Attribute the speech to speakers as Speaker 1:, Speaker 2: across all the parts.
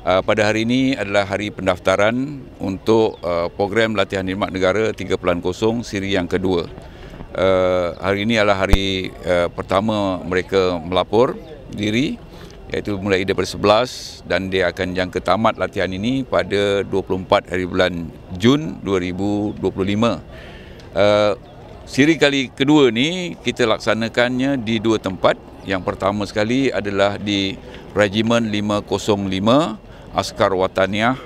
Speaker 1: Pada hari ini adalah hari pendaftaran untuk program latihan khidmat negara 3.0 siri yang kedua. Hari ini adalah hari pertama mereka melapor diri, iaitu mulai daripada 11 dan dia akan jangka tamat latihan ini pada 24 hari bulan Jun 2025. Siri kali kedua ni kita laksanakannya di dua tempat. Yang pertama sekali adalah di Regimen 505 Askar Wataniah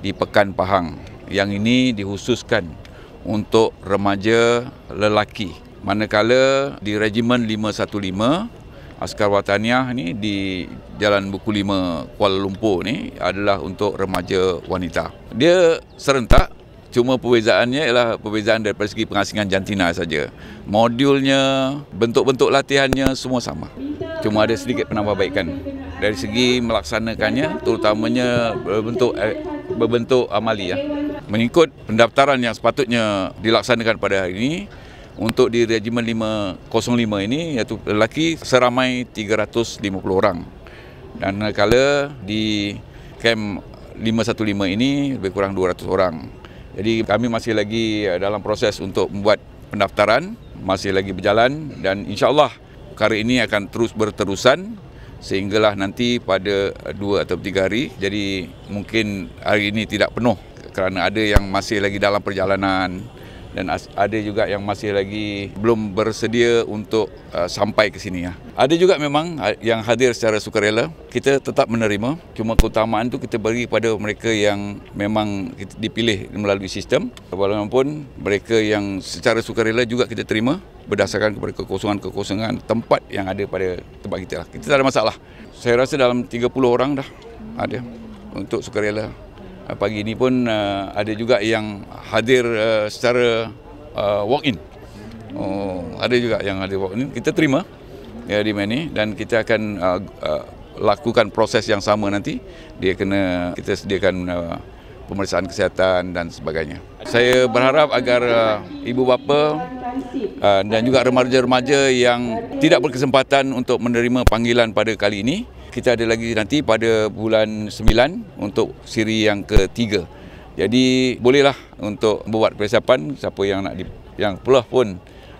Speaker 1: di Pekan Pahang. Yang ini dikhususkan untuk remaja lelaki. Manakala di Regimen 515 Askar Wataniah ni di Jalan Buku 5 Kuala Lumpur ni adalah untuk remaja wanita. Dia serentak, cuma perbezaannya ialah perbezaan daripada segi pengasingan jantina saja. Modulnya, bentuk-bentuk latihannya semua sama. Cuma ada sedikit penambahbaikan. Dari segi melaksanakannya, terutamanya berbentuk amali. Mengikut pendaftaran yang sepatutnya dilaksanakan pada hari ini, untuk di Regimen 505 ini, iaitu lelaki seramai 350 orang. Dan kalau di Kem 515 ini lebih kurang 200 orang. Jadi kami masih lagi dalam proses untuk membuat pendaftaran, masih lagi berjalan dan insya-Allah perkara ini akan terus berterusan sehinggalah nanti pada 2 atau 3 hari. Jadi mungkin hari ini tidak penuh kerana ada yang masih lagi dalam perjalanan dan ada juga yang masih lagi belum bersedia untuk sampai ke sini. Ada juga memang yang hadir secara sukarela, kita tetap menerima. Cuma keutamaan itu kita bagi kepada mereka yang memang dipilih melalui sistem. Walaupun mereka yang secara sukarela juga kita terima berdasarkan kepada kekosongan-kekosongan tempat yang ada pada tempat kita. Kita tak ada masalah. Saya rasa dalam 30 orang dah ada untuk sukarela. Pagi ini pun ada juga yang hadir secara walk-in. Ada juga yang hadir walk-in. Kita terima di mana dan kita akan lakukan proses yang sama nanti. Kita sediakan pemeriksaan kesihatan dan sebagainya. Saya berharap agar ibu bapa dan juga remaja-remaja yang tidak berkesempatan untuk menerima panggilan pada kali ini, kita ada lagi nanti pada bulan 9 untuk siri yang ketiga. Jadi bolehlah untuk membuat persiapan siapa yang nak yang pun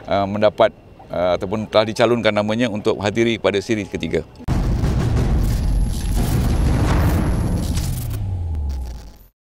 Speaker 1: mendapat ataupun telah dicalonkan namanya untuk hadiri pada siri ketiga.